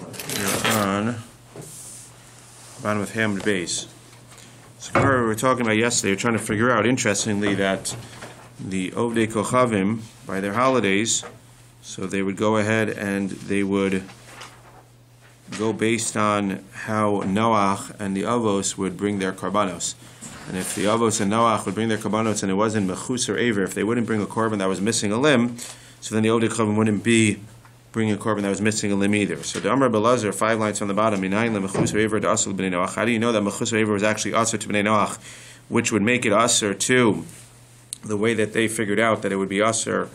We're on bottom of Hamid base. So we were talking about yesterday, we were trying to figure out, interestingly, that the Ovdei Kochavim, by their holidays, so they would go ahead and they would go based on how Noach and the Avos would bring their karbanos. And if the Avos and Noach would bring their karbanos and it wasn't mechus or aver, if they wouldn't bring a korban that was missing a limb, so then the Ovdei Kochavim wouldn't be bringing a korban that was missing a limb either. So the Amar Belazar, 5 lines from the bottom, Minayin lemechus or aver to asur b'nei Noach. How do you know that mechus or aver was actually asur to b'nei Noach, which would make it asur to the way that they figured out that it would be asur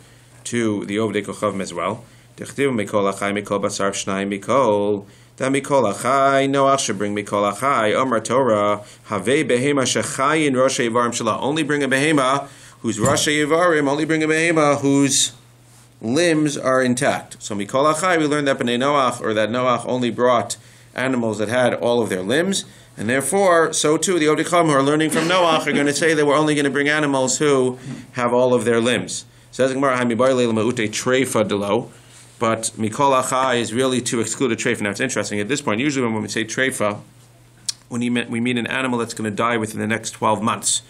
to the Ovdei Kochavim as well? Dechtiv mikol achai mikol basar shnai mikol. That mikol achai, Noach should bring mikol achai. Amar Torah, havei behema shechayin rosh haivarim shalah. Only bring a behema whose rosh haivarim, only bring a behema whose limbs are intact. So mikol achai, we learned that b'nei Noach, or that Noach only brought animals that had all of their limbs, and therefore, so too, the Ovdei Kochavim who are learning from Noach are going to say that we're only going to bring animals who have all of their limbs. Says the Gemara, treifa delo. But mikol achai is really to exclude a treifa. Now it's interesting, at this point, usually when we say treifa, we mean an animal that's going to die within the next 12 months.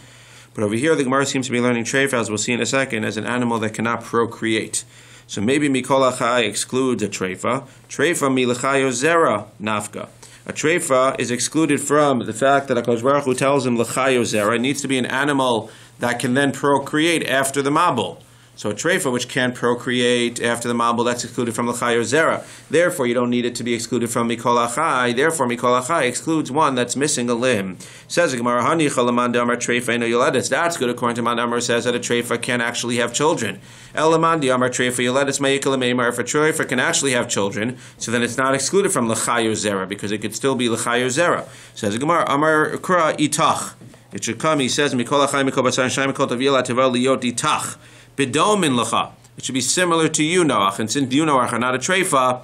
But over here, the Gemara seems to be learning treifa, as we'll see in a second, as an animal that cannot procreate. So maybe mikol achai excludes a treifa. Treifa milechayo zera nafka. A treifa is excluded from the fact that HaKadosh Baruch Hu tells him lechayo zera. It needs to be an animal that can then procreate after the mabul. So a treifa which can't procreate after the mabul, that's excluded from l'chayo zera. Therefore, you don't need it to be excluded from mikol achai. Therefore, mikol achai excludes one that's missing a limb. Says the Gemara, hanicha l'man damar treifa eno yoledis. That's good according to man damar says that a treifa can actually have children. El l'man damar treifa yoledis meikal meimar. If a treifa can actually have children, so then it's not excluded from l'chayo zera because it could still be l'chayo zera. Says the Gemara, amar kra itach. It should come. He says mikol achai mikol basar shai mikol tavila tevar liyot itach. Bidomin lacha. It should be similar to you, Noach. And since you, Noach, are not a treifa,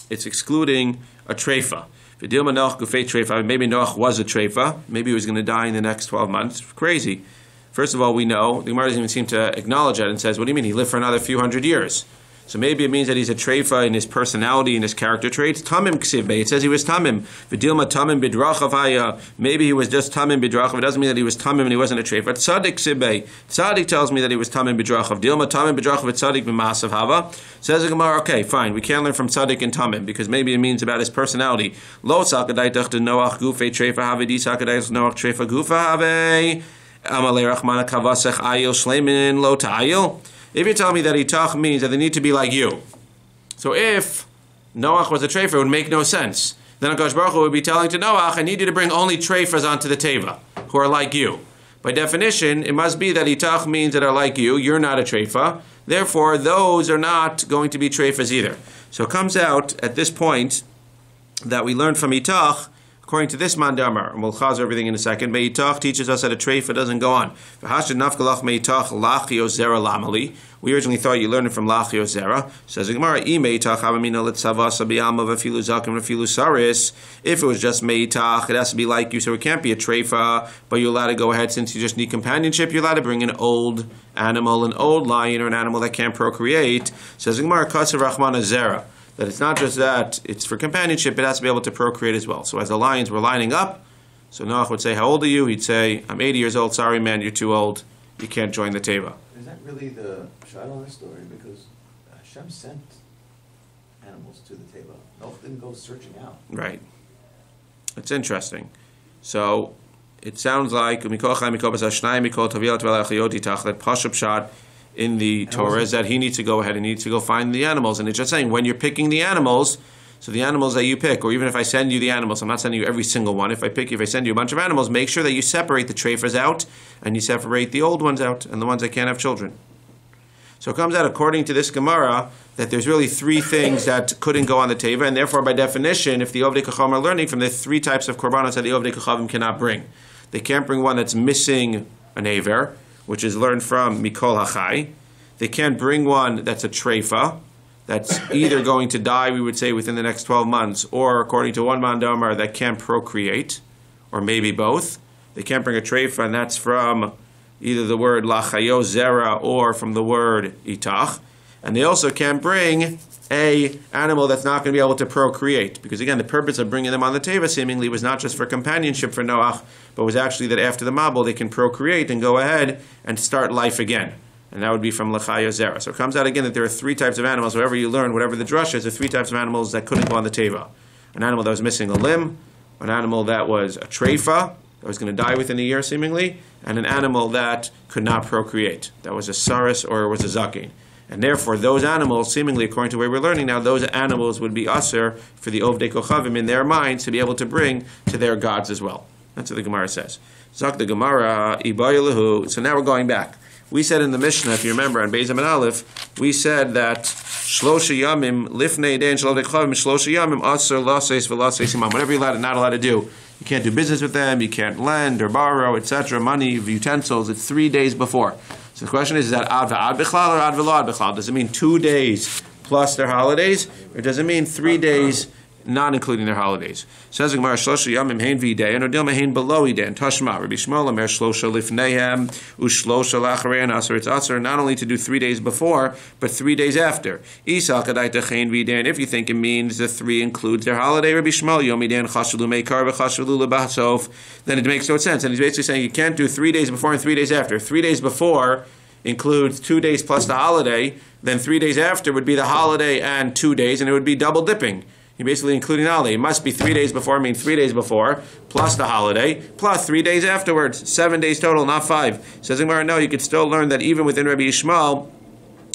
it's excluding a treifa. Maybe Noach was a treifa. Maybe he was going to die in the next 12 months. Crazy. First of all, we know, the Gemara doesn't even seem to acknowledge that and says, what do you mean? He lived for another few hundred years. So maybe it means that he's a treifa in his personality and his character traits. Tamim ksivbe. It says he was tamim. V'dilma tamim bidrachav haya. Maybe he was just tamim bidrachav. It doesn't mean that he was tamim and he wasn't a treifa. Tzadik ksivbe. Tzadik tells me that he was tamim bidrachav. Dilma tamim bidrachav v'tzadik b'masav hava. Says the Gemara, okay, fine. We can't learn from tzadik and tamim because maybe it means about his personality. Lo sakadaitach de Noach gufe treifa have di sakadaitach Noach treifa gufa have. Amalei rachmana kavasech ayil shleimin lo ta'ayil. If you tell me that itach means that they need to be like you, so if Noach was a treifa, it would make no sense. Then HaKadosh Baruch Hu would be telling to Noach, I need you to bring only treifas onto the teva, who are like you. By definition, it must be that itach means that are like you. You're not a treifa. Therefore, those are not going to be treifas either. So it comes out at this point that we learn from itach, according to this mandamar, and we'll chaz everything in a second, Meitach teaches us that a treifa doesn't go on. We originally thought you learned it from lachio zera. Says the Gemara, if it was just meitach, it has to be like you, so it can't be a treifa, but you're allowed to go ahead, since you just need companionship, you're allowed to bring an old animal, an old lion, or an animal that can't procreate. Says the Gemara, Kasav Rachmana zera. That it's not just that, it's for companionship, it has to be able to procreate as well. So as the lions were lining up, so Noach would say, how old are you? He'd say, I'm 80 years old, sorry man, you're too old, you can't join the teva. Is that really the shot on this story? Because Hashem sent animals to the teva. Noach didn't go searching out. Right. It's interesting. So, it sounds like, that Pashup shot in the Torah is that he needs to go ahead and needs to go find the animals. And it's just saying, when you're picking the animals, so the animals that you pick, or even if I send you the animals, I'm not sending you every single one. If I send you a bunch of animals, make sure that you separate the treifas out, and you separate the old ones out, and the ones that can't have children. So it comes out, according to this Gemara, that there's really 3 things that couldn't go on the teva, and therefore, by definition, if the Ovdei Kochavim are learning from the 3 types of korbanos that the Ovdei Kochavim cannot bring. They can't bring one that's missing an aver, which is learned from mikol hachai. They can't bring one that's a treifa, that's either going to die, we would say, within the next 12 months, or according to one mandamar, that can't procreate, or maybe both. They can't bring a treifa, and that's from either the word lachayo zera or from the word itach. And they also can't bring a animal that's not going to be able to procreate. Because again, the purpose of bringing them on the teva seemingly was not just for companionship for Noach, but was actually that after the mabul they can procreate and go ahead and start life again. And that would be from l'chaya zera. So it comes out again that there are three types of animals. Whatever you learn, whatever the drush is, there are three types of animals that couldn't go on the teva. An animal that was missing a limb, an animal that was a treifa, that was going to die within a year seemingly, and an animal that could not procreate, that was a saris or was a zakin. And therefore, those animals, seemingly according to the way we're learning now, those animals would be aser for the Ovdei Kochavim in their minds to be able to bring to their gods as well. That's what the Gemara says. Zak the Gemara, Ibayalahu. So now we're going back. We said in the Mishnah, if you remember, on Beis Amid Aleph, we said that Shlosha Yamim, Lifnei Dein Shel Ovdei Kochavim, Shlosha Yamim, Aser Laseis V'Laseis Imam. Whatever you're allowed and not allowed to do. You can't do business with them, you can't lend or borrow, etc., money, utensils. It's 3 days before. So the question is that ad v'ad b'chlal or ad v'lo ad b'chlal? Does it mean 2 days plus their holidays? Or does it mean 3 days not including their holidays? Says the Gemara, Shlosha Yamim hein v'idei, and Odil mehein below idei, and Tashma, Rabbi Shmuel Omer Shlosha lifneihem, u'shlosha la'acharei aser, it's aser not only to do 3 days before, but 3 days after. Isa kadaita hein v'idei, and if you think it means the 3 includes their holiday, Rabbi Shmuel Yomi den chashulu meikar v'chashulu lebasof, then it makes no sense. And he's basically saying you can't do 3 days before and 3 days after. 3 days before includes 2 days plus the holiday, then 3 days after would be the holiday and 2 days, and it would be double dipping. You're basically including the holiday. It must be 3 days before, I mean 3 days before, plus the holiday, plus 3 days afterwards. 7 days total, not 5. Says Gemara, no, you could still learn that even within Rabbi Yishmael,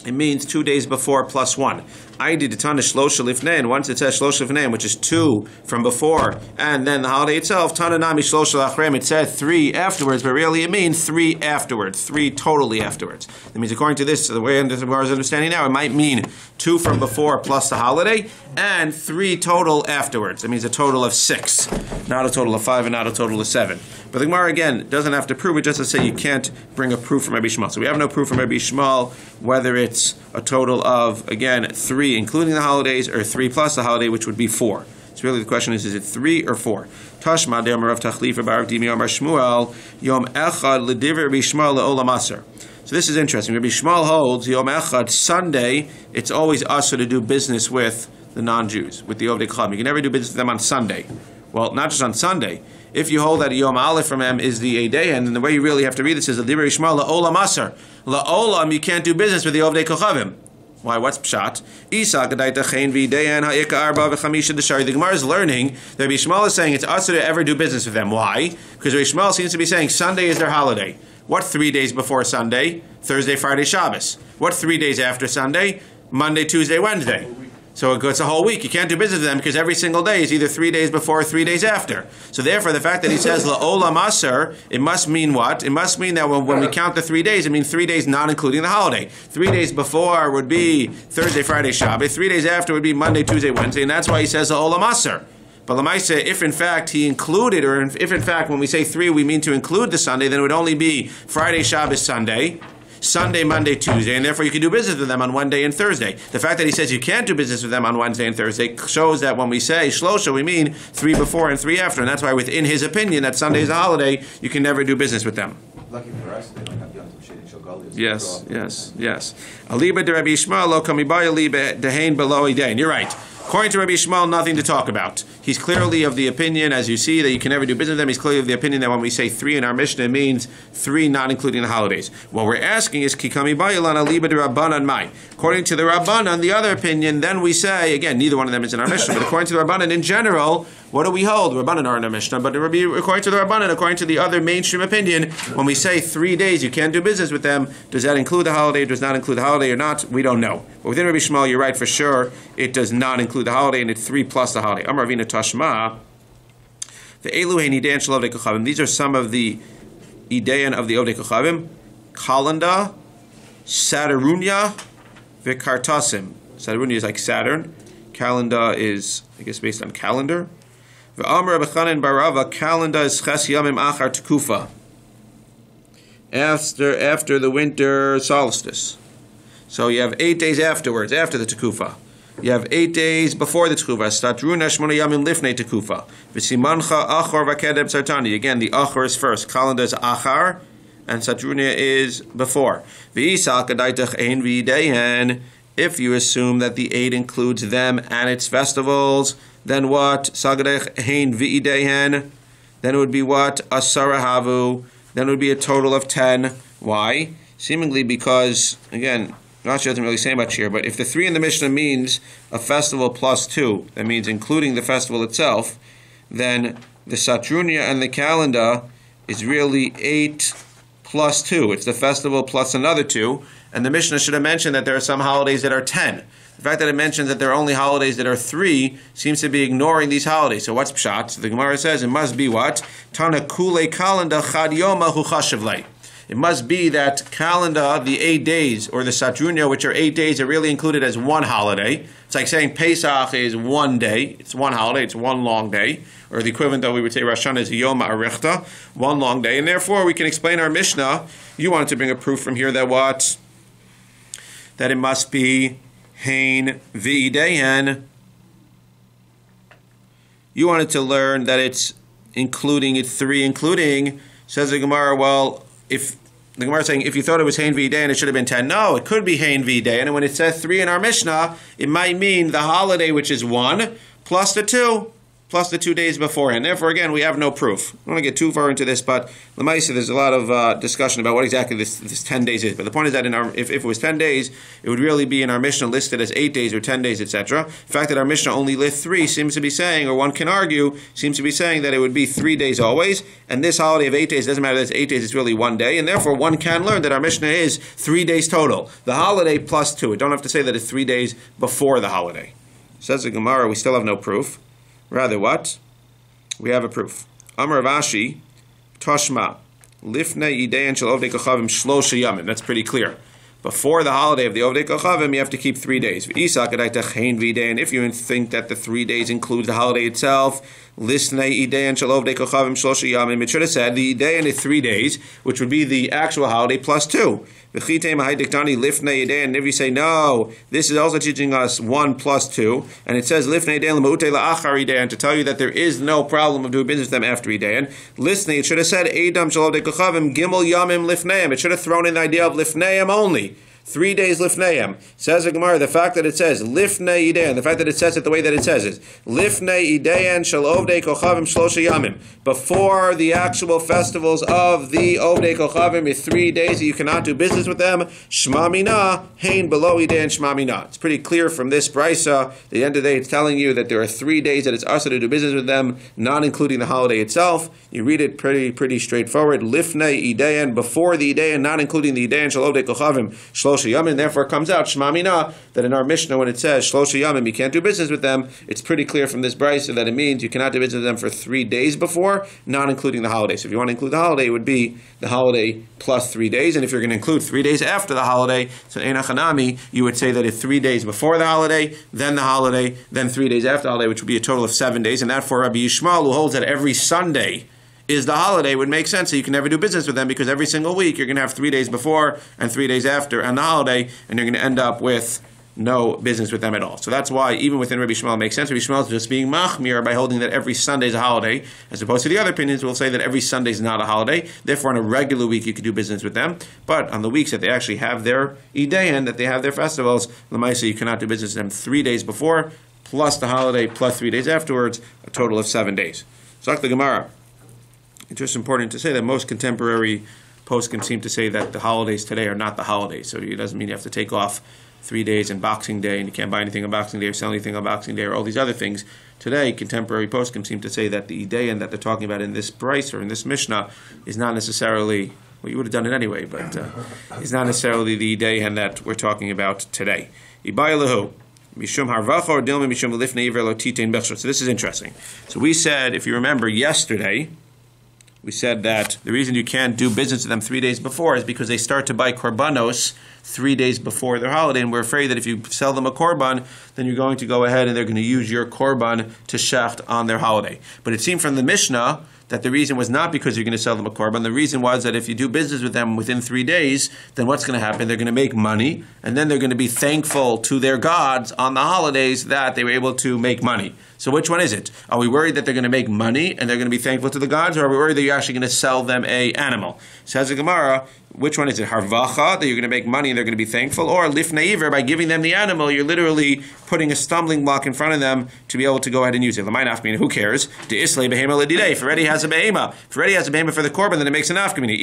it means 2 days before plus 1. I did Tana Shlosha Lifnei, and once it says Shlosha Lifnei, which is 2 from before, and then the holiday itself, Tana Nami Shlosha Lachrem, it said 3 afterwards, but really it means 3 afterwards, 3 totally afterwards. That means according to this, the way the Gemara is understanding now, it might mean 2 from before plus the holiday, and 3 total afterwards. That means a total of 6, not a total of 5 and not a total of 7. But the Gemara, again, doesn't have to prove it, just to say you can't bring a proof from Rabbi Shmuel. So we have no proof from Rabbi Shmuel, whether it's a total of, again, 3 including the holidays, or 3 plus the holiday, which would be 4. So really the question is it 3 or 4? Tashma de Amar of Tachlifa Bar Dimi Amar Shmuel, Yom Echad L'Divrei Rabbi Shmuel Le'olam Aser. So this is interesting. Rabbi Shmuel holds, Yom Echad, Sunday, it's always aser to do business with the non-Jews, with the Ovdei Kochavim. You can never do business with them on Sunday. Well, not just on Sunday. If you hold that Yom Aleph from him is the Eidein, then the way you really have to read this is L'Divrei Shmuel Le'olam Aser. Le'olam, you can't do business with the Ovdei Kochavim. Why? What's pshat? The Gemara is learning that Rabbi Shmuel is saying it's usher to ever do business with them. Why? Because Rabbi Shmuel seems to be saying Sunday is their holiday. What 3 days before Sunday? Thursday, Friday, Shabbos. What 3 days after Sunday? Monday, Tuesday, Wednesday. So it's a whole week. You can't do business with them because every single day is either 3 days before or 3 days after. So therefore, the fact that he says La'olam Aser, it must mean what? It must mean that when we count the 3 days, it means 3 days not including the holiday. 3 days before would be Thursday, Friday, Shabbos. 3 days after would be Monday, Tuesday, Wednesday. And that's why he says La'olam Aser. But Lamaisa, if in fact he included, or if in fact when we say 3 we mean to include the Sunday, then it would only be Friday, Shabbos, Sunday. Sunday, Monday, Tuesday, and therefore you can do business with them on Wednesday and Thursday. The fact that he says you can't do business with them on Wednesday and Thursday shows that when we say Shlosha, we mean 3 before and 3 after, and that's why within his opinion that Sunday is a holiday, you can never do business with them. Lucky for us, they don't have Yom Tov Sheni Shogal. Yes. Aliba de Rabbi Yishmael lo kamibaya liba dehain below idain. You're right. According to Rabbi Shmuel, nothing to talk about. He's clearly of the opinion, as you see, that you can never do business with them. He's clearly of the opinion that when we say 3 in our Mishnah, it means 3 not including the holidays. What we're asking is, Kikami ba'ilan aliba de Rabbanan mai. According to the Rabbanan, the other opinion, then we say, again, neither one of them is in our Mishnah, but according to the Rabbanan in general, what do we hold? Rabbanan are in our Mishnah, but according to the Rabbanan, according to the other mainstream opinion, when we say 3 days, you can't do business with them, does that include the holiday, does not include the holiday or not? We don't know. But within Rabbi Shmuel, you're right for sure, it does not include the holiday, and it's 3 plus the holiday. Amar Ravina Tashma, the Elu Heinidan Shel Ovdei Kochavim. These are some of the Idayan of the Ovdei Kochavim. Kalanda, Saturnia, Vikartasim. Saturnia is like Saturn. Kalanda is, I guess, based on calendar. V'amar B'chanan Barava, Kalanda is Ches Yamim Achar Tekufa. After the winter solstice. So you have 8 days afterwards, after the Tekufa. You have 8 days before the Tekufa. Statruna Shmona Yamim Lifnei Tekufa. V'simancha Achor V'kedeb Sartani. Again, the Achor is first. Kalanda is Achar, and Saturnia is before. V'isal Kadaitach Ein V'idehen. if you assume that the 8 includes them and its festivals, then what? Sagadech hein v'idehen. Then it would be what? Asara havu. Then it would be a total of 10. Why? Seemingly because, again, Rashi doesn't really say much here, but if the 3 in the Mishnah means a festival plus 2, that means including the festival itself, then the Satrunya and the calendar is really 8 plus 2. It's the festival plus another 2, and the Mishnah should have mentioned that there are some holidays that are 10. The fact that it mentions that there are only holidays that are 3 seems to be ignoring these holidays. So what's pshat? So the Gemara says it must be what? Tana kule kalenda chad yoma hu chashiv lei. It must be that calendar, the 8 days, or the Satrunya, which are 8 days, are really included as one holiday. It's like saying Pesach is one day. It's one holiday. It's one long day. Or the equivalent that we would say Rosh Hashanah is Yom Arichta, one long day. And therefore, we can explain our Mishnah. You wanted to bring a proof from here that what? That it must be Hein V'ideyen. You wanted to learn that it's including, it's 3 including. Says the Gemara, well, if the Gemara is saying, if you thought it was Hein V'ideyen, it should have been 10. No, it could be Hein V'ideyen. And when it says 3 in our Mishnah, it might mean the holiday, which is 1, plus the 2. Plus the 2 days beforehand. Therefore, again, we have no proof. I don't want to get too far into this, but Lamaisa, there's a lot of discussion about what exactly this 10 days is. But the point is that if it was 10 days, it would really be in our Mishnah listed as 8 days or 10 days, etc. The fact that our Mishnah only lists 3 seems to be saying, or one can argue, seems to be saying that it would be 3 days always, and this holiday of 8 days, doesn't matter that it's 8 days, it's really 1 day, and therefore one can learn that our Mishnah is 3 days total. The holiday plus 2. It don't have to say that it's 3 days before the holiday. Says the Gemara, we still have no proof. Rather, what? We have a proof. Amar Vashi, Toshma, Lifnei Idein Shel Ovdei Kochavim Shlosha Yamin. That's pretty clear. Before the holiday of the Ovdei Kochavim, you have to keep 3 days. If you think that the 3 days includes the holiday itself, Lisnei Idein Shel Ovdei Kochavim Shlosha Yamim, it should have said the Idein is 3 days, which would be the actual holiday plus 2. And if you say, no, this is also teaching us 1 plus 2, and it says to tell you that there is no problem of doing business with them after Idayan. Listening, it should have said Edam Shalom Dekochavim Gimel Yamim Lifneim. It should have thrown in the idea of Lifneim only. 3 days Lifneim. Says the Gemara, the fact that it says Lifnei Idayan, the fact that it says it the way that it says it, Lifnei Idayan Shel Ovdei Kochavim Shlosha Yamim, before the actual festivals of the Ovdei Kochavim is 3 days that you cannot do business with them. Shma Mina, Hein below Idayan Shma Mina. It's pretty clear from this brisa. At the end of the day, it's telling you that there are 3 days that it's usher to do business with them, not including the holiday itself. You read it pretty straightforward. Lifnei Idayan, before the Idayan, not including the Idayan Shel Ovdei Kochavim Shlosha Yamin. Therefore, it comes out Shma Mina that in our Mishnah, when it says Shlosha Yamim, you can't do business with them. It's pretty clear from this brisa that it means you cannot do business with them for 3 days before, not including the holiday. So if you want to include the holiday, it would be the holiday plus 3 days. And if you're going to include 3 days after the holiday, so Einachanami, you would say that it's 3 days before the holiday, then 3 days after the holiday, which would be a total of 7 days. And therefore, Rabbi Yishmael, who holds that every Sunday is the holiday, would make sense. So you can never do business with them because every single week you're going to have 3 days before and 3 days after and the holiday, and you're going to end up with no business with them at all. So that's why even within Rabbi Shmuel it makes sense. Rabbi Shmuel is just being machmir by holding that every Sunday is a holiday, as opposed to the other opinions will say that every Sunday is not a holiday. Therefore, on a regular week you could do business with them, but on the weeks that they actually have their idayan, that they have their festivals, l'maisa, you cannot do business with them 3 days before, plus the holiday, plus 3 days afterwards, a total of 7 days. So the Gemara. It's just important to say that most contemporary poskim seem to say that the holidays today are not the holidays. So it doesn't mean you have to take off 3 days and Boxing Day and you can't buy anything on Boxing Day or sell anything on Boxing Day or all these other things. Today, contemporary poskim seem to say that the idayan that they're talking about in this price or in this Mishnah is not necessarily, well, you would have done it anyway, but it's not necessarily the idayan that we're talking about today. Ibayalahu. So this is interesting. So we said, if you remember yesterday, we said that the reason you can't do business with them 3 days before is because they start to buy korbanos 3 days before their holiday, and we're afraid that if you sell them a korban, then you're going to go ahead and they're going to use your korban to shecht on their holiday. But it seemed from the Mishnah that the reason was not because you're going to sell them a korban. The reason was that if you do business with them within 3 days, then what's going to happen? They're going to make money, and then they're going to be thankful to their gods on the holidays that they were able to make money. So which one is it? Are we worried that they're going to make money and they're going to be thankful to the gods, or are we worried that you're actually going to sell them an animal? Says the Gemara, Which one is it? Harvacha, that you're going to make money and they're going to be thankful, or lifnei iver, by giving them the animal, you're literally putting a stumbling block in front of them to be able to go ahead and use it. Who cares? If already has a behema, for the korban, then it makes an afkamina.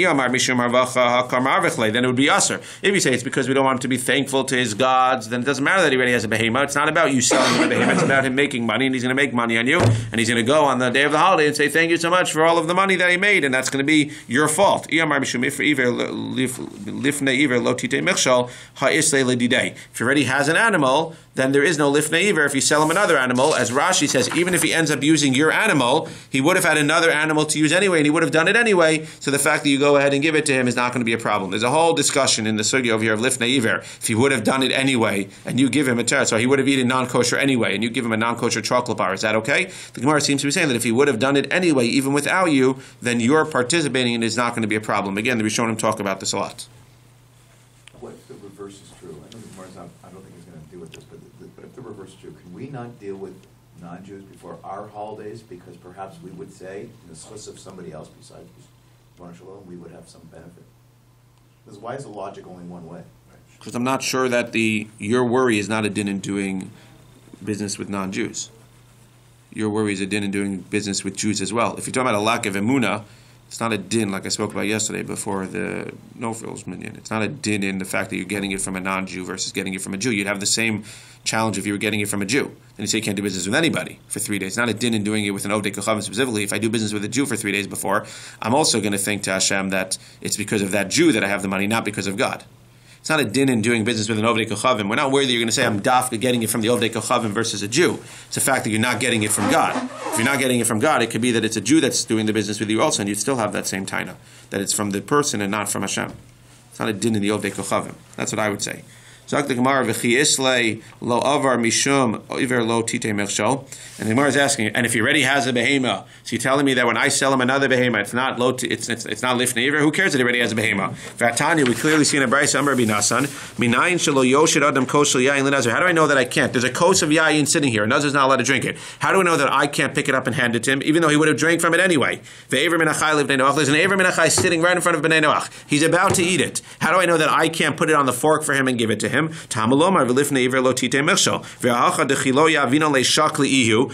Then it would be usher. If you say it's because we don't want him to be thankful to his gods, then it doesn't matter that he already has a behema. It's not about you selling him a behema. It's about him making money, and he's going to make money on you, and he's going to go on the day of the holiday and say thank you so much for all of the money that he made, and that's going to be your fault. If he already has an animal, then there is no lifnei iver if you sell him another animal. As Rashi says, even if he ends up using your animal, he would have had another animal to use anyway, and he would have done it anyway. So the fact that you go ahead and give it to him is not going to be a problem. There's a whole discussion in the sugya over here of lifnei iver. If he would have done it anyway, and you give him a terah, so he would have eaten non-kosher anyway, and you give him a non-kosher chocolate bar, is that okay? The Gemara seems to be saying that if he would have done it anyway, even without you, then you're participating and it's not going to be a problem. Again, the Rishonim talk about this a lot. What if the reverse is true? I know the Gemara's not, I don't think he's going to deal with this, but if the reverse is true, can we not deal with non-Jews before our holidays because perhaps we would say, in the schus of somebody else besides Ron Shalom, we would have some benefit? Because why is the logic only one way? Because I'm not sure that your worry is not a din in doing business with non-Jews. Your worry is a din in doing business with Jews as well. If you're talking about a lack of emunah, it's not a din like I spoke about yesterday before the no-frills minion. It's not a din in the fact that you're getting it from a non-Jew versus getting it from a Jew. You'd have the same challenge if you were getting it from a Jew. Then you say you can't do business with anybody for 3 days. It's not a din in doing it with an Ovdei Kochavim specifically. If I do business with a Jew for 3 days before, I'm also going to think to Hashem that it's because of that Jew that I have the money, not because of God. It's not a din in doing business with an Ovdei Kochavim. We're not worried that you're going to say I'm dafka getting it from the Ovdei Kochavim versus a Jew. It's the fact that you're not getting it from God. If you're not getting it from God, it could be that it's a Jew that's doing the business with you also, and you'd still have that same taina, that it's from the person and not from Hashem. It's not a din in the Ovdei Kochavim. That's what I would say. Zak the Gemara, v'chi islay lo avar mishum iver lo tite mechshol. And the Gemara is asking, and if he already has a behema, so you're telling me that when I sell him another behema, it's not lifnei iver? Who cares that he already has a behema? V'atanya, we clearly see in a brayso, Amar Rabbi Nasan, minayin shelo yoshid adam kos shel yayin l'nazir. How do I know that I can't? There's a kos of yayin sitting here. A nazir is not allowed to drink it. How do I know that I can't pick it up and hand it to him, even though he would have drank from it anyway? Ve'ever min achai livnei noach. There's an ever min achai sitting right in front of bnei noach. He's about to eat it. How do I know that I can't put it on the fork for him and give it to him? Tamalomar v'lifnei iver lo tite mechshol. Ve'acha dechilo yavino le'shakli ihu.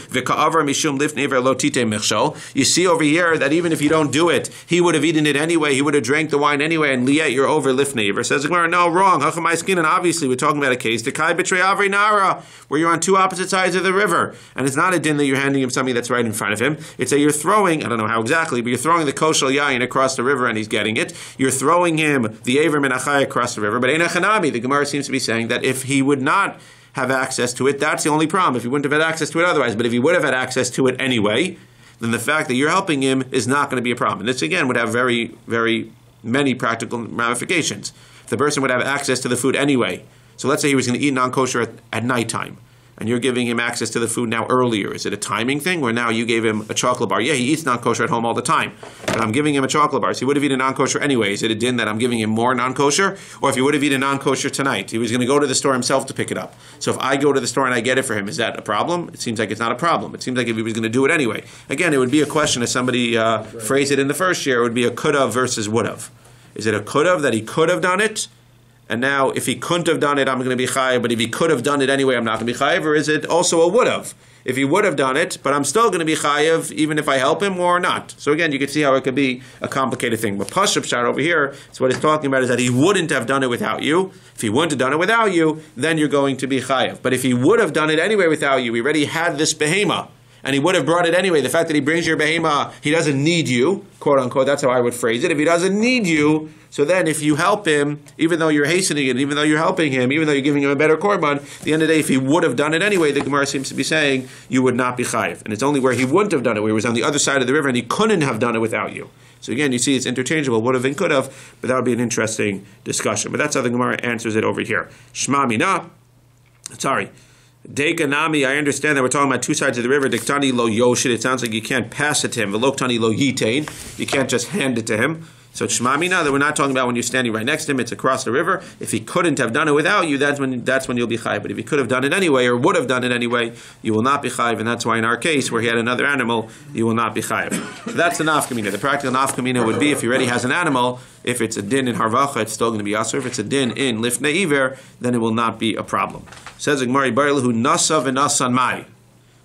You see over here that even if you don't do it, he would have eaten it anyway, he would have drank the wine anyway, and liyet, you're over lifnei iver. Says the Gemara, no, wrong. And obviously we're talking about a case, where you're on two opposite sides of the river, and it's not a din that you're handing him something that's right in front of him. It's that you're throwing, I don't know how exactly, but you're throwing the koshel yayin across the river and he's getting it. You're throwing him the ever min achai across the river. But einachanami, the Gemara seems to be saying that if he would not have access to it, that's the only problem. If he wouldn't have had access to it otherwise, but if he would have had access to it anyway, then the fact that you're helping him is not going to be a problem. And this again would have very, very many practical ramifications. If the person would have access to the food anyway, so let's say he was going to eat non-kosher at nighttime, and you're giving him access to the food now earlier. Is it a timing thing where now you gave him a chocolate bar? Yeah, he eats non-kosher at home all the time, but I'm giving him a chocolate bar, so he would have eaten non-kosher anyway. Is it a din that I'm giving him more non-kosher? Or if he would have eaten non-kosher tonight, he was going to go to the store himself to pick it up. So if I go to the store and I get it for him, is that a problem? It seems like it's not a problem. It seems like if he was going to do it anyway. Again, it would be a question, as somebody phrased it in the first year, it would be a could've versus would've. Is it a could've that he could have done it? And now, if he couldn't have done it, I'm going to be chayav. But if he could have done it anyway, I'm not going to be chayav. Or is it also a would have? If he would have done it, but I'm still going to be chayav, even if I help him or not. So again, you can see how it could be a complicated thing. But Pashup Shar over here, so what he's talking about is that he wouldn't have done it without you. If he wouldn't have done it without you, then you're going to be chayav. But if he would have done it anyway without you, he already had this behema, and he would have brought it anyway. The fact that he brings your behema, he doesn't need you, quote unquote, that's how I would phrase it. If he doesn't need you, so then if you help him, even though you're hastening it, even though you're helping him, even though you're giving him a better korban, at the end of the day, if he would have done it anyway, the Gemara seems to be saying, you would not be chayiv. And it's only where he wouldn't have done it, where he was on the other side of the river and he couldn't have done it without you. So again, you see it's interchangeable, would have and could have, but that would be an interesting discussion. But that's how the Gemara answers it over here. Shma mina, sorry. Dekanami, I understand that we're talking about two sides of the river. Diktani lo yoshid, it sounds like you can't pass it to him. Veloktani lo yitain, you can't just hand it to him. So it's Shema Mina, that we're not talking about when you're standing right next to him, it's across the river. If he couldn't have done it without you, that's when you'll be chayiv. But if he could have done it anyway, or would have done it anyway, you will not be chayiv, and that's why in our case, where he had another animal, you will not be chayiv. So that's the nafkamina. The practical nafkamina would be if he already has an animal, if it's a din in harvacha, it's still going to be asur. If it's a din in lifnei iver, then it will not be a problem. Says the Gemara, Hu nasa v'nasan mai.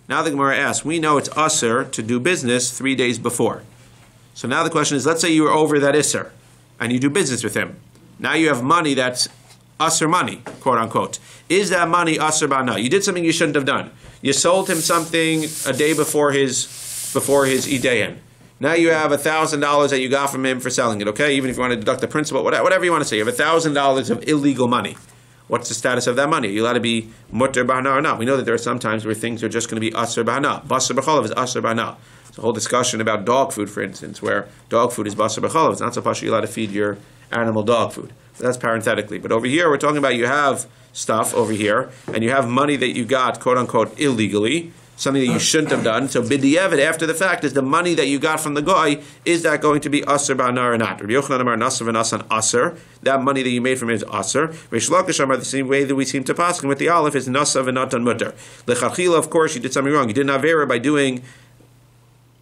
Now the Gemara asks, we know it's asur to do business 3 days before. So now the question is, let's say you were over that Isser, and you do business with him. Now you have money that's Asr money, quote unquote. Is that money Asr Bana? You did something you shouldn't have done. You sold him something a day before his Ideyan. Now you have $1,000 that you got from him for selling it, okay? Even if you want to deduct the principal, whatever you want to say. You have $1,000 of illegal money. What's the status of that money? Are you allowed to be mutter b'hana or not? We know that there are some times where things are just going to be Asr B'hana. Basar b'cholav is Asr B'hana. A whole discussion about dog food, for instance, where dog food is basar b'cholav. It's not so fast you're allowed to feed your animal dog food. So that's parenthetically. But over here, we're talking about you have stuff over here, and you have money that you got, quote unquote, illegally, something that you shouldn't have done. So b'diavad, after the fact, is the money that you got from the guy, is that going to be asr b'hana or not? Rabbi Yochanan amar nasa v'nasan asr. That money that you made from him is asr. Reish Lakish amar, the same way that we seem to paskin with the aleph, is nasa v'natan mutter. L'chachila, of course, you did something wrong. You did not avera by doing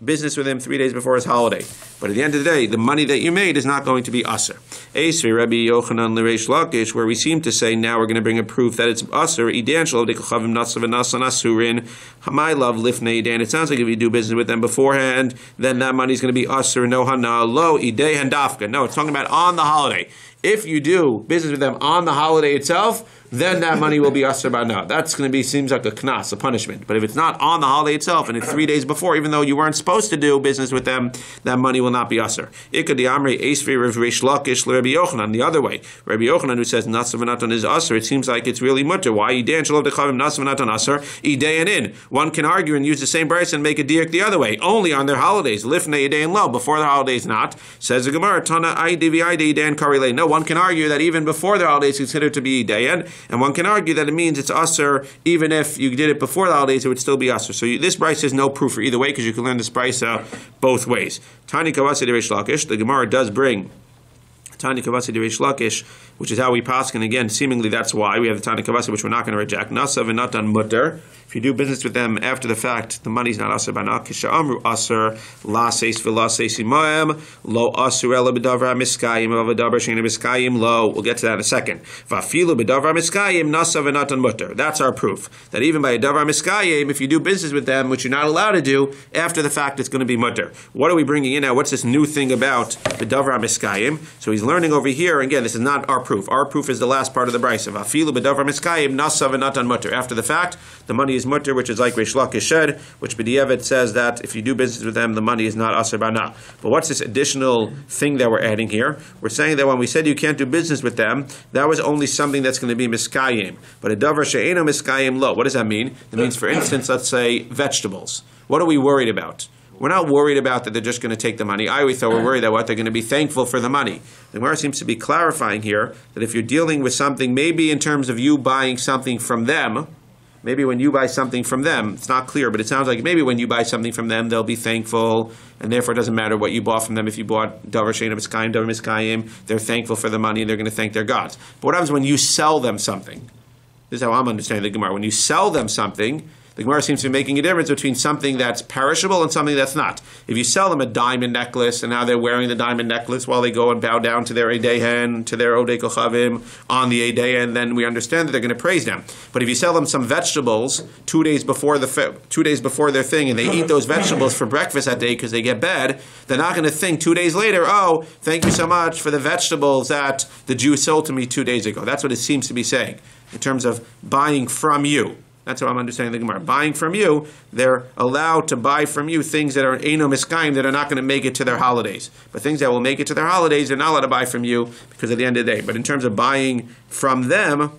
business with him 3 days before his holiday. But at the end of the day, the money that you made is not going to be asr. Esrei Rabbi Yochanan l'Reish Lakish, where we seem to say now we're going to bring a proof that it's asr. Idan shel dekochavim nasav nasan asurin. My love lifnei idan. It sounds like if you do business with them beforehand, then that money is going to be asr. No hana lo idei handafka. No, it's talking about on the holiday. If you do business with them on the holiday itself, then that money will be asr b'hana. That's going to be, seems like a knas, a punishment. But if it's not on the holiday itself, and it's 3 days before, even though you weren't supposed to do business with them, that money will not be asr. Ikad amri esri Rav Reish Lakish l'Rabbi Yochanan. The other way, Rabbi Yochanan, who says nasav v'natan is asr, it seems like it's really mutter. Why? Idayan shalov dechavim nasav v'natan asr, idayan in. One can argue and use the same price and make a diak the other way. Only on their holidays, lifnei idayan lo. Before the holidays, not. Says the Gemara, Tana aidi v'aidi idayan karilei. No, one can argue that even before the holidays, it's considered to be idayan, and one can argue that it means it's asr, even if you did it before the holidays, it would still be asr. So this price has no proof for either way, because you can learn this price both ways. Tani kavasi de Reish Lakish, the Gemara does bring Tani kavasi de Reish Lakish, which is how we paskin. Again, seemingly that's why we have the Tani kavasi, which we're not going to reject. Nasav and natan mutter. If you do business with them after the fact, the money's not asr b'hana. Kisha amru asr la seis v'la seis imoem lo asr ela b'davar miskayim v'davar sheina miskayim lo. We'll get to that in a second. V'afilu b'davar miskayim nasav and natan mutter. That's our proof that even by a davar miskayim, if you do business with them, which you're not allowed to do after the fact, it's going to be mutter. What are we bringing in now? What's this new thing about the davar miskayim? So he's learning over here. Again, this is not our proof. Our proof is the last part of the brayso. V'afilu b'davar miskayim nasav and natan mutter. After the fact, the money is mutter, which is like Reish Lakish said, which b'diavad says that if you do business with them, the money is not asr b'hana. But what's this additional thing that we're adding here? We're saying that when we said you can't do business with them, that was only something that's going to be miskayim. But a davar she'eno miskayim lo. What does that mean? It means, for instance, let's say vegetables. What are we worried about? We're not worried about that they're just going to take the money. I always thought we're worried that what they're going to be thankful for the money. The Gemara seems to be clarifying here that if you're dealing with something, maybe in terms of you buying something from them, maybe when you buy something from them, it's not clear, but it sounds like maybe when you buy something from them, they'll be thankful, and therefore it doesn't matter what you bought from them. If you bought davar sheina miskayim, davar miskayim, they're thankful for the money, and they're going to thank their gods. But what happens when you sell them something? This is how I'm understanding the Gemara. When you sell them something, the Gemara seems to be making a difference between something that's perishable and something that's not. If you sell them a diamond necklace, and now they're wearing the diamond necklace while they go and bow down to their Eidehen, to their Odei Kochavim on the Eidehen, then we understand that they're going to praise them. But if you sell them some vegetables 2 days before their thing, and they eat those vegetables for breakfast that day because they get bad, they're not going to think 2 days later, oh, thank you so much for the vegetables that the Jew sold to me 2 days ago. That's what it seems to be saying in terms of buying from you. That's how I'm understanding the Gemara. Buying from you, they're allowed to buy from you things that are eino miskayim, that are not going to make it to their holidays. But things that will make it to their holidays, they're not allowed to buy from you because at the end of the day. But in terms of buying from them,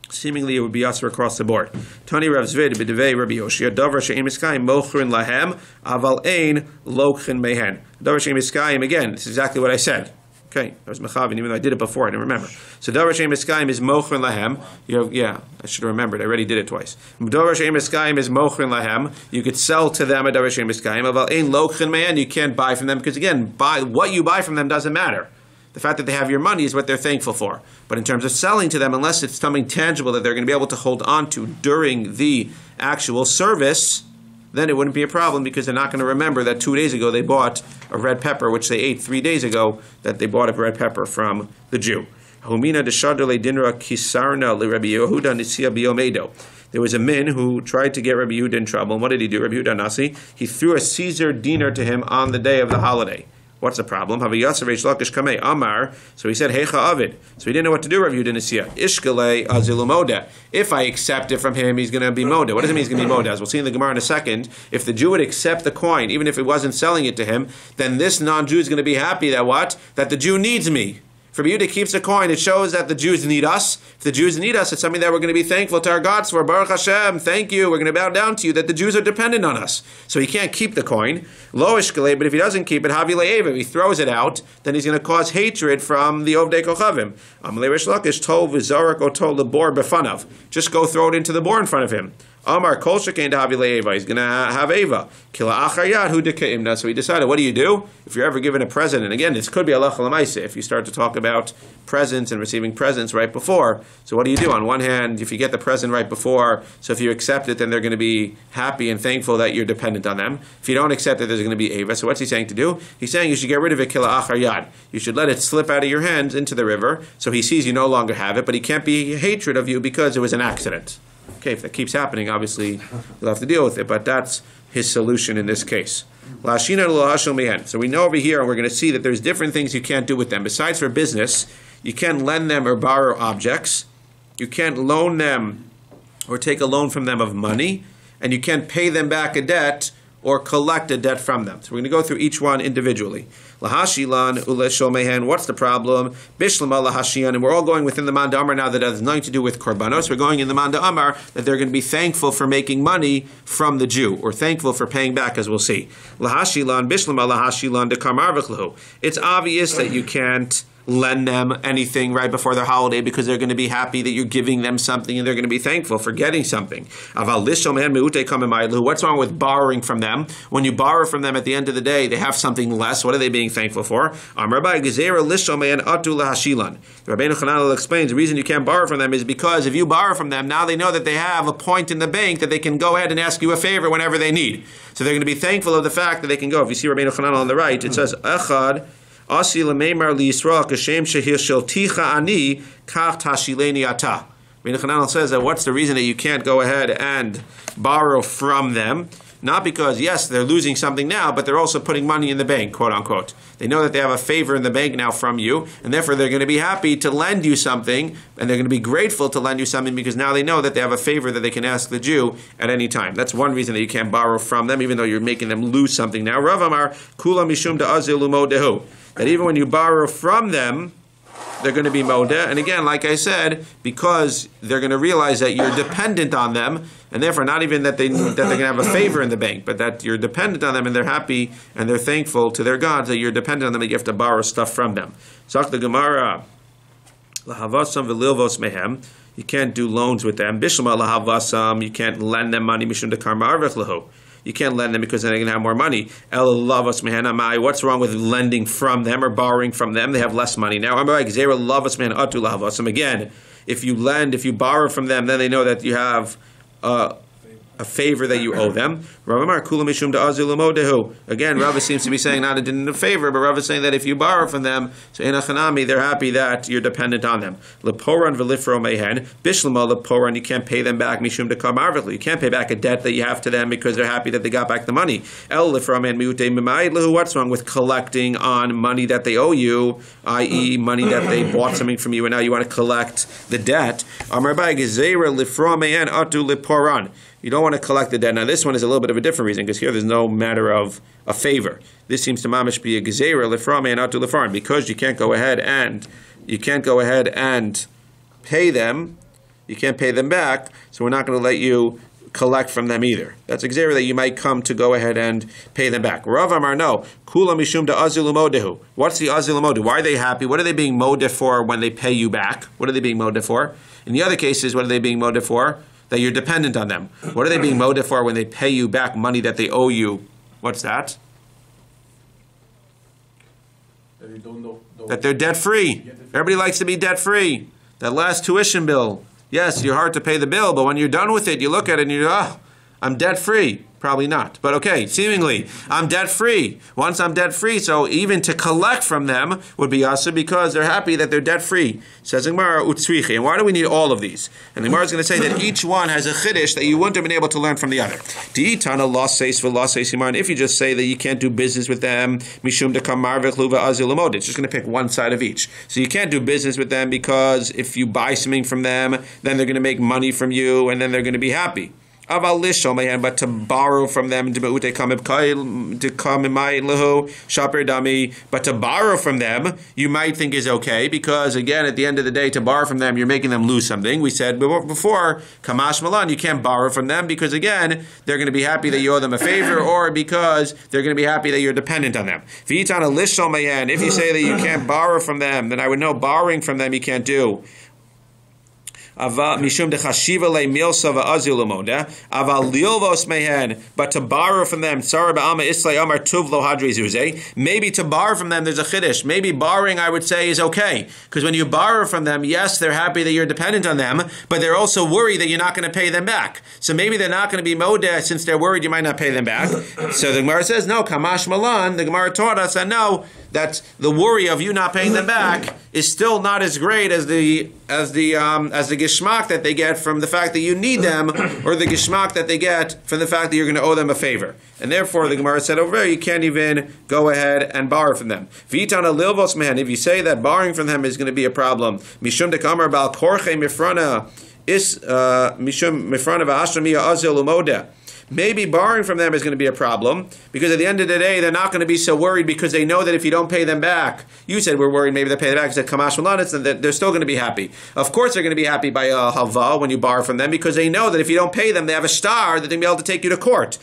seemingly it would be asr across the board. Tani Rav Zvid b'devei Rabbi Yoshia davar she'im miskayim mochrin lahem aval ein lokhin mehen. Davar she'im miskayim, again, this is exactly what I said. Okay, that was Mechavin, even though I did it before, I didn't remember. So Davar She'em Eskayim is Mochrin Lahem. Yeah, I should have remembered. I already did it twice. Davar She'em Eskayim is Mochrin Lahem. You could sell to them a Davar She'em Eskayim. Aval Ein Lochin Man, you can't buy from them, because again, what you buy from them doesn't matter. The fact that they have your money is what they're thankful for. But in terms of selling to them, unless it's something tangible that they're going to be able to hold on to during the actual service, then it wouldn't be a problem, because they're not going to remember that 2 days ago they bought a red pepper, which they ate 3 days ago, that they bought a red pepper from the Jew. There was a man who tried to get Rabbi Yehuda in trouble. And what did he do? Rabbi Yehuda Nasi, he threw a Caesar dinar to him on the day of the holiday. What's the problem? So he said, Heicha Avid. So he didn't know what to do, Rabbi Yehuda Nasiya. Ishkale azilu moda. If I accept it from him, he's going to be moda. What does it mean he's going to be moda? As we'll see in the Gemara in a second, if the Jew would accept the coin, even if it wasn't selling it to him, then this non-Jew is going to be happy that what? That the Jew needs me. If Rabbi Yehuda keeps a coin, it shows that the Jews need us. If the Jews need us, it's something that we're going to be thankful to our gods for. Baruch Hashem, thank you. We're going to bow down to you that the Jews are dependent on us. So he can't keep the coin. Lo ishkale, but if he doesn't keep it, havi le'eva, if he throws it out, then he's going to cause hatred from the Ovdei Kochavim. Amalei Rish Lakish told Vizarak or told the boar befanav. Just go throw it into the boar in front of him. Amar kol shekain to havi le'eva. He's going to have eva. Kila achayat hu dekaimna. So he decided, what do you do? If you're ever given a present, and again, this could be halacha l'maaseh, if you start to talk about presents and receiving presents right before. So what do you do? On one hand, if you get the present right before, so if you accept it, then they're going to be happy and thankful that you're dependent on them. If you don't accept it, there's going to be eva. So what's he saying to do? He's saying you should get rid of it, kila achayat. You should let it slip out of your hands into the river, so he sees you no longer have it, but he can't be hatred of you because it was an accident. Okay, if that keeps happening, obviously you'll have to deal with it, but that's his solution in this case. So we know over here, and we're going to see that there's different things you can't do with them. Besides for business, you can't lend them or borrow objects. You can't loan them or take a loan from them of money. And you can't pay them back a debt or collect a debt from them. So we're going to go through each one individually. Lahashilan uleshol mehen. What's the problem? Bishlama lahashian. And we're all going within the Manda Amar now that has nothing to do with korbanos. We're going in the Manda Amar that they're going to be thankful for making money from the Jew, or thankful for paying back, as we'll see. Lahashilan bishlama lahashilan dekamar v'chlahu. It's obvious that you can't lend them anything right before their holiday because they're going to be happy that you're giving them something and they're going to be thankful for getting something. What's wrong with borrowing from them? When you borrow from them at the end of the day, they have something less. What are they being thankful for? Rabbi Chananel explains the reason you can't borrow from them is because if you borrow from them, now they know that they have a point in the bank that they can go ahead and ask you a favor whenever they need. So they're going to be thankful of the fact that they can go. If you see Rabbi Chananel on the right, it says, Echad, Asi lemeimar liyisrael kashem shehir ticha ani kach tashileni ata. Rabbi Chananel says that what's the reason that you can't go ahead and borrow from them? Not because, yes, they're losing something now, but they're also putting money in the bank, quote unquote. They know that they have a favor in the bank now from you, and therefore they're going to be happy to lend you something, and they're going to be grateful to lend you something because now they know that they have a favor that they can ask the Jew at any time. That's one reason that you can't borrow from them, even though you're making them lose something now. Rav Amar, kula mishum da'azil umodehu. That even when you borrow from them, they're going to be modeh. And again, like I said, because they're going to realize that you're dependent on them, and therefore not even that they're going to have a favor in the bank, but that you're dependent on them and they're happy and they're thankful to their gods that you're dependent on them and you have to borrow stuff from them. Zok the Gemara, lahavasam v'lilvos mehem. You can't do loans with them. Bishlama lahavasam. You can't lend them money. Mishum dekarmar v'chlahu. You can't lend them because then they're going to have more money. What's wrong with lending from them or borrowing from them? They have less money now. Again, if you borrow from them, then they know that you have a favor that you owe them. Again, Rava seems to be saying not in a favor, but Rava is saying that if you borrow from them, so in a chanami, they're happy that you're dependent on them. Leporan v'lifro mehen, bishlama leporan, you can't pay them back, mishum dekam arvachlu. You can't pay back a debt that you have to them because they're happy that they got back the money. El lifro men miute mimayid lehu, what's wrong with collecting on money that they owe you, i.e. money that they bought something from you and now you want to collect the debt? Amar bai gezera lifro mehen atu liporan. You don't want to collect the debt. Now this one is a little bit of a different reason because here there's no matter of a favor. This seems to mamish be a gezerah leframe and not to lefarn because you can't go ahead and pay them. You can't pay them back. So we're not going to let you collect from them either. That's a gzera that you might come to go ahead and pay them back. Rav Amar, no. Kula mishum da azil umodehu. What's the azil umodehu? Why are they happy? What are they being modeh for when they pay you back? What are they being modeh for? In the other cases, what are they being modeh for? That you're dependent on them. What are they being modeh for when they pay you back money that they owe you? What's that? That they're debt-free. Everybody likes to be debt-free. That last tuition bill. Yes, you're hard to pay the bill, but when you're done with it, you look at it and you go, I'm debt-free. Probably not. But okay, seemingly, I'm debt-free. Once I'm debt-free, so even to collect from them would be asa because they're happy that they're debt-free. Says the Gemara, utzrichi. And why do we need all of these? And the Gemara is going to say that each one has a chiddush that you wouldn't have been able to learn from the other. Di'itana los seis v'los seis iman. If you just say that you can't do business with them, mishum dekam marvech luva azil lamod. It's just going to pick one side of each. So you can't do business with them because if you buy something from them, then they're going to make money from you, and then they're going to be happy. But to borrow from them, but to borrow from them, you might think is okay, because again, at the end of the day, to borrow from them, you're making them lose something. We said before, Kamash Malan, you can't borrow from them, because again, they're going to be happy that you owe them a favor, or because they're going to be happy that you're dependent on them. If you say that you can't borrow from them, then I would know borrowing from them you can't do. But to borrow from them, maybe to borrow from them there's a chiddush. Maybe borrowing, I would say, is okay, because when you borrow from them, yes, they're happy that you're dependent on them, but they're also worried that you're not going to pay them back. So maybe they're not going to be modeh since they're worried you might not pay them back. So the Gemara says no, kamash malan. The Gemara taught us that no, that the worry of you not paying them back is still not as great as the gishmak that they get from the fact that you need them, or the gishmak that they get from the fact that you're going to owe them a favor. And therefore, the Gemara said over there, you can't even go ahead and borrow from them. Vitana lilvos mehen. If you say that borrowing from them is going to be a problem, mishum dekamar bal korche mifrana is mishum mifrana v'ashramiya azil umoda. Maybe borrowing from them is going to be a problem, because at the end of the day, they're not going to be so worried, because they know that if you don't pay them back, you said we're worried maybe they'll pay them back, you said kamash malanitz, and they're still going to be happy. Of course they're going to be happy by a halva when you borrow from them, because they know that if you don't pay them, they have a star that they're going to be able to take you to court.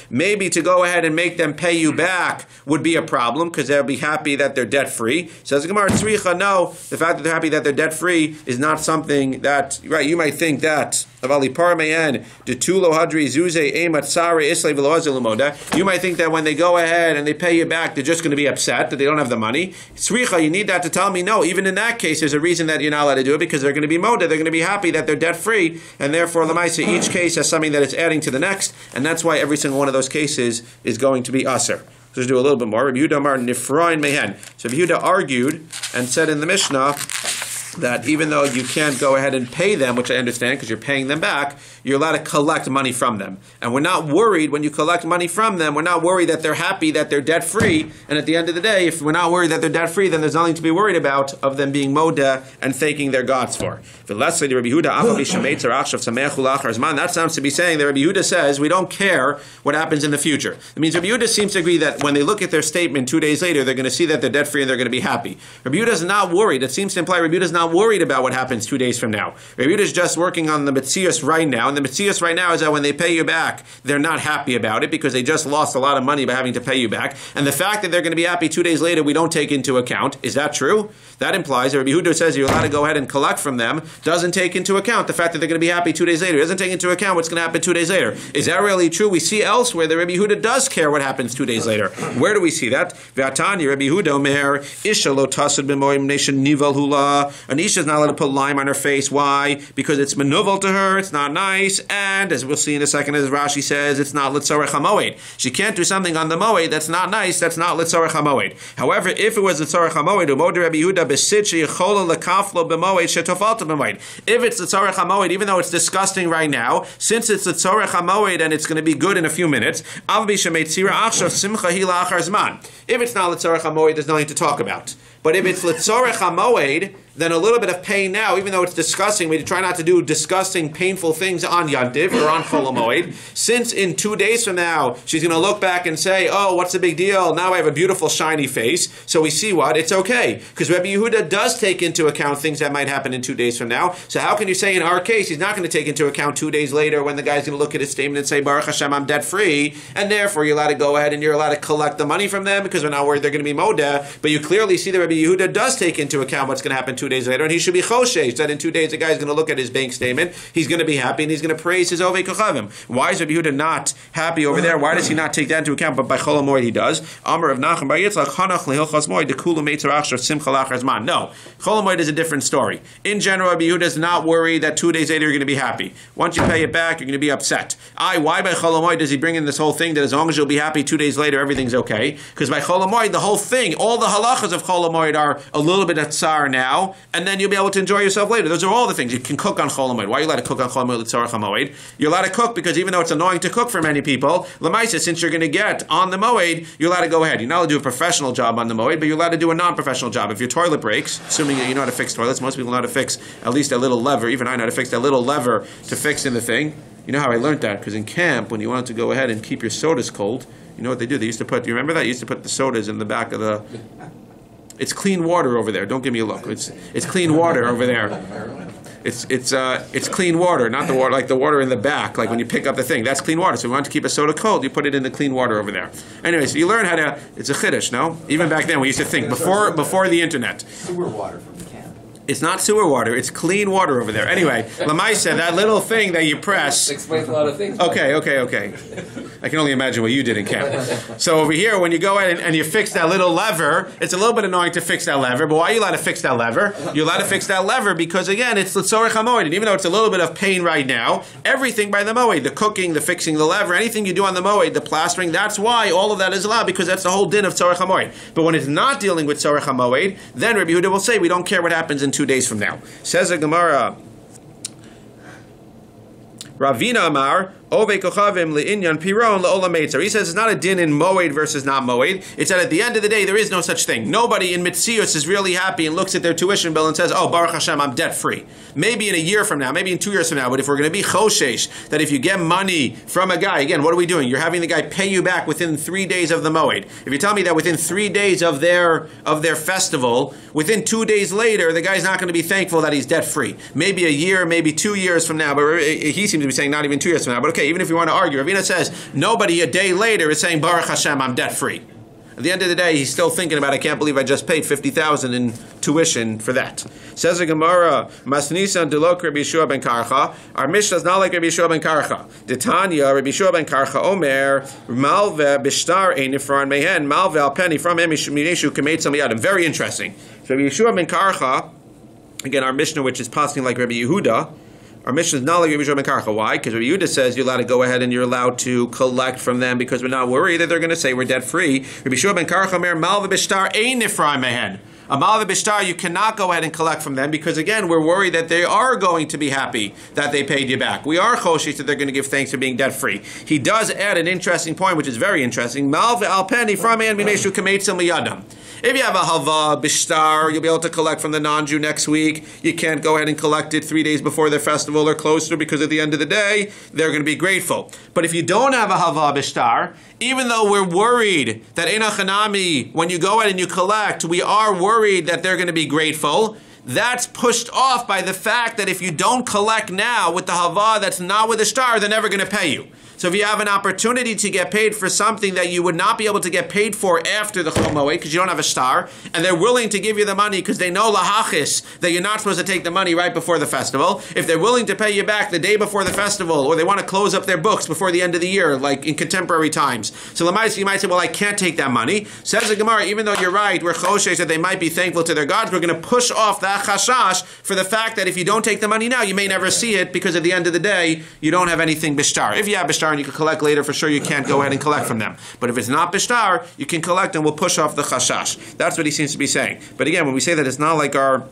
Maybe to go ahead and make them pay you back would be a problem, because they'll be happy that they're debt-free. Says the Gemara, no, the fact that they're happy that they're debt-free is not something that, right, you might think that you might think that when they go ahead and they pay you back, they're just going to be upset that they don't have the money. Tzricha, you need that to tell me no. Even in that case, there's a reason that you're not allowed to do it, because they're going to be modeh. They're going to be happy that they're debt free, and therefore lamaisa, each case has something that it's adding to the next, and that's why every single one of those cases is going to be aser. So let's do a little bit more. Rabbi Yehuda Amar nifroin mehen. So Rabbi Yehuda argued and said in the Mishnah that even though you can't go ahead and pay them, which I understand because you're paying them back, you're allowed to collect money from them. And we're not worried when you collect money from them, we're not worried that they're happy that they're debt-free. And at the end of the day, if we're not worried that they're debt-free, then there's nothing to be worried about of them being modeh and thanking their gods for. That sounds to be saying that Rabbi Yehuda says we don't care what happens in the future. That means Rabbi Yehuda seems to agree that when they look at their statement 2 days later, they're going to see that they're debt-free and they're going to be happy. Rabbi Yehuda is not worried. It seems to imply Rabbi Yehuda is not worried about what happens 2 days from now. Rabbi Yehuda is just working on the metzius right now, and the metzius right now is that when they pay you back, they're not happy about it because they just lost a lot of money by having to pay you back. And the fact that they're going to be happy 2 days later, we don't take into account. Is that true? That implies that Rabbi Yehuda says you're allowed to go ahead and collect from them, doesn't take into account the fact that they're going to be happy 2 days later. It doesn't take into account what's going to happen 2 days later. Is that really true? We see elsewhere that Rabbi Yehuda does care what happens 2 days later. Where do we see that? V'atani Rabbi Yehuda omer isha lo tasad b'moim nation nivel hula. An isha is not allowed to put lime on her face. Why? Because it's menuvel to her. It's not nice, and as we'll see in a second, as Rashi says, it's not litzorech hamoed. She can't do something on the moed that's not nice. That's not litzorech hamoed. However, if it was litzorech hamoed, umod Rabbi Yehuda besit sheyichola lekaflo b'moed shetofalta b'moed. If it's litzorech hamoed, even though it's disgusting right now, since it's litzorech hamoed and it's going to be good in a few minutes, avbi shemeitzira achshav simcha hi la'achar zman. If it's not litzorech hamoed, there's nothing to talk about. But if it's litzorech hamoed, then a little bit of pain now, even though it's disgusting, we try not to do disgusting, painful things on Yantiv or on Chol HaMoed. Since in 2 days from now, she's going to look back and say, oh, what's the big deal? Now I have a beautiful, shiny face. So we see what? It's okay. Because Rabbi Yehuda does take into account things that might happen in 2 days from now. So how can you say in our case, he's not going to take into account 2 days later when the guy's going to look at his statement and say, Baruch Hashem, I'm debt free, and therefore you're allowed to go ahead and you're allowed to collect the money from them because we're not worried they're going to be modeh. But you clearly see that Rabbi Yehuda does take into account what's going to happen 2 days later, and he should be choshesh that in 2 days the guy's going to look at his bank statement, he's going to be happy, and he's going to praise his ovei kochavim. Why is Rabbi Yehuda not happy over there? Why does he not take that into account? But by Chol HaMoed he does. Amar of Nachum Bar Yitzchak Chanach lehilchos moed dekulu meitzar achshar simcha lachar zman. No, Chol HaMoed is a different story. In general, Rabbi Yehuda is not worried that 2 days later you're going to be happy. Once you pay it back, you're going to be upset. Why by Chol HaMoed does he bring in this whole thing that as long as you'll be happy 2 days later, everything's okay? Because by Chol HaMoed, the whole thing, all the halachas of Chol HaMoed are a little bit at tsar now, and then you'll be able to enjoy yourself later. Those are all the things. You can cook on Chol HaMoed. Why are you allowed to cook on Chol HaMoed l'tzarech HaMoed? You're allowed to cook because even though it's annoying to cook for many people, l'maisa, since you're going to get on the Moed, you're allowed to go ahead. You're not allowed to do a professional job on the Moed, but you're allowed to do a non-professional job. If your toilet breaks, assuming that you know how to fix toilets, most people know how to fix at least a little lever. Even I know how to fix that little lever to fix in the thing. You know how I learned that? Because in camp, when you wanted to go ahead and keep your sodas cold, you know what they do? They used to put, you remember that? You used to put the sodas in the back of the... It's clean water over there. Don't give me a look. It's clean water over there. It's clean water, not the water like the water in the back, like when you pick up the thing. That's clean water. So if you want to keep a soda cold, you put it in the clean water over there. Anyway, so you learn how to. It's a chiddush, no? Even back then, we used to think before the internet. Sewer water from the camp. It's not sewer water. It's clean water over there. Anyway, Lamaisa, that little thing that you press. This explains a lot of things. Okay. I can only imagine what you did in camp. So over here, when you go in and you fix that little lever, it's a little bit annoying to fix that lever. But why are you allowed to fix that lever? You're allowed to fix that lever because, again, it's the tzorech hamoed. And even though it's a little bit of pain right now, everything by the moed, the cooking, the fixing the lever, anything you do on the moed, the plastering, that's why all of that is allowed, because that's the whole din of tzorech hamoed. But when it's not dealing with tzorech hamoed, then Rabbi Yehuda will say, we don't care what happens in 2 days from now. Says the Gemara, Ravina Amar, Ove Kochavim Le'inyan Piron Le'olam Meitzer. He says it's not a din in Moed versus not Moed. It's that at the end of the day, there is no such thing. Nobody in Mitzius is really happy and looks at their tuition bill and says, oh, Baruch Hashem, I'm debt free. Maybe in a year from now, maybe in 2 years from now, but if we're going to be choshesh, that if you get money from a guy, again, what are we doing? You're having the guy pay you back within 3 days of the Moed. If you tell me that within 3 days of their festival, within 2 days later, the guy's not going to be thankful that he's debt free. Maybe a year, maybe 2 years from now, but he seems to be saying not even 2 years from now. But okay, even if you want to argue, Ravina says nobody a day later is saying Baruch Hashem, I'm debt free. At the end of the day, he's still thinking about, I can't believe I just paid $50,000 in tuition for that. Says the Gemara, Masnisan delok Rabbi Yeshua ben Karcha. Our Mishnah is not like Rabbi Yeshua ben Karcha. Detanya, Rabbi Yeshua ben Karcha Omer, Malve bishtar einifran mehen, Malve al penny from him Mishu kamet samiyadim. Very interesting. So Rabbi Yeshua ben Karcha, again, our Mishnah, which is passing like Rabbi Yehuda. Our Mishnah is not like Rabbi Yeshua ben Karcha. Why? Because Rabbi Yehuda says you're allowed to go ahead and you're allowed to collect from them because we're not worried that they're going to say we're debt free. Rabbi Yeshua ben Karcha mer mal v'bishtar ein nifrai mehen. A mal v'bishtar you cannot go ahead and collect from them because again we're worried that they are going to be happy that they paid you back. We are choshish that they're going to give thanks for being debt free. He does add an interesting point which is very interesting. Mal v'al penny from man b'meishu kametzim liyadam. If you have a hava bishtar, you'll be able to collect from the non-Jew next week. You can't go ahead and collect it 3 days before their festival or closer because at the end of the day, they're going to be grateful. But if you don't have a hava bishtar, even though we're worried that enachanami, when you go ahead and you collect, we are worried that they're going to be grateful, that's pushed off by the fact that if you don't collect now with the hava that's not with the star, they're never going to pay you. So if you have an opportunity to get paid for something that you would not be able to get paid for after the Chol Moed because you don't have a star, and they're willing to give you the money because they know lahachis that you're not supposed to take the money right before the festival. If they're willing to pay you back the day before the festival, or they want to close up their books before the end of the year, like in contemporary times. So you might say, well, I can't take that money. Says the Gemara, even though you're right, we're choshesh that they might be thankful to their gods, we're going to push off that chashash for the fact that if you don't take the money now, you may never see it because at the end of the day, you don't have anything bishtar. If you have bishtar and you can collect later, for sure you can't go ahead and collect from them. But if it's not bishtar, you can collect and we'll push off the chashash. That's what he seems to be saying. But again, when we say that it's not like our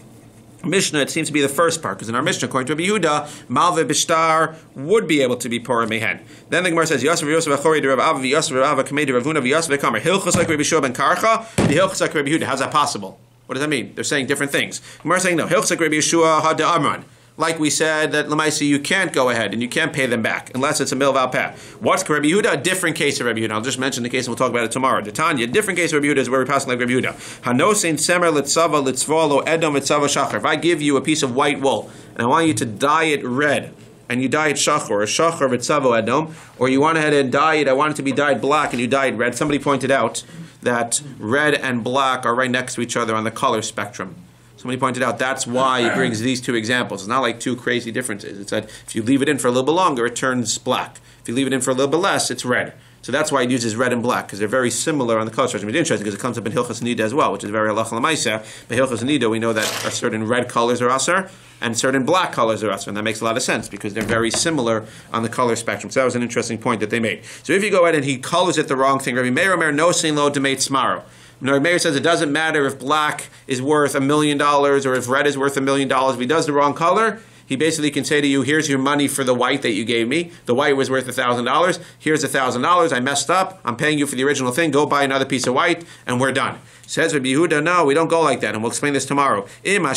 Mishnah, it seems to be the first part, because in our Mishnah, according to Rabbi Yehuda, Malve Bishtar would be able to be Porah Mehen. Then the Gemara says, Yosef Achori de Rav Ava, Yosef Rav Ava, Kamei de Rav Huna, Yosef Kamer, Hilchos like Rabbi Yeshua ben Karcha, the Hilchos like Rabbi Yehuda. How's that possible? What does that mean? They're saying different things. Gemara is saying no. Hilchzik Rabbi Yeshua ha de'amran. Like we said, that Lamaisi, you can't go ahead and you can't pay them back unless it's a milval peh. What's Rabbi Yehuda? A different case of Rabbi Yehuda. I'll just mention the case and we'll talk about it tomorrow. The Tanya, a different case of Rabbi Yehuda is where we pass like Rabbi Yehuda. Hanosein semer litzava litzvolo edom litzava shachar. If I give you a piece of white wool and I want you to dye it red, and you dye it shachar, or shachar vitzavo edom, or you went ahead and dye it, I want it to be dyed black and you dye it red. Somebody pointed out that red and black are right next to each other on the color spectrum. Somebody pointed out that's why he brings these two examples. It's not like two crazy differences. It said if you leave it in for a little bit longer, it turns black. If you leave it in for a little bit less, it's red. So that's why he uses red and black, because they're very similar on the color spectrum. It's interesting because it comes up in Hilchas Nida as well, which is very halacha l'maaseh. But Hilchas Nida, we know that certain red colors are asar and certain black colors are asar, and that makes a lot of sense because they're very similar on the color spectrum. So that was an interesting point that they made. So if you go ahead and he colors it the wrong thing, Rabbi Meir Omer no sin lo demeit smaro. Rabbi Meir says it doesn't matter if black is worth $1 million or if red is worth $1 million. If he does the wrong color, he basically can say to you, here's your money for the white that you gave me. The white was worth $1,000. Here's $1,000. I messed up. I'm paying you for the original thing. Go buy another piece of white, and we're done. Says Rabbi Yehuda, no, we don't go like that, and we'll explain this tomorrow. Well,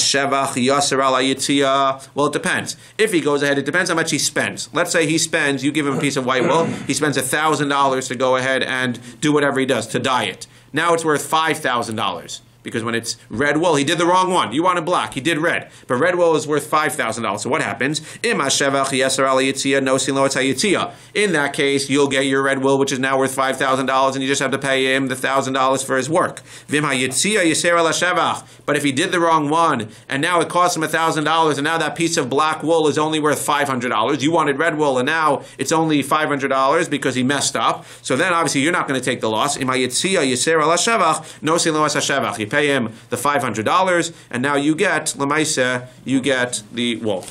it depends. If he goes ahead, it depends how much he spends. Let's say he spends, you give him a piece of white wool, he spends $1,000 to go ahead and do whatever he does, to dye it. Now it's worth $5,000. Because when it's red wool, he did the wrong one. You wanted black, he did red. But red wool is worth $5,000. So what happens? In that case, you'll get your red wool, which is now worth $5,000, and you just have to pay him the $1,000 for his work. But if he did the wrong one, and now it costs him $1,000, and now that piece of black wool is only worth $500. You wanted red wool, and now it's only $500 because he messed up. So then obviously you're not going to take the loss. You pay him the $500, and now you get, l'maaseh, you get the wool.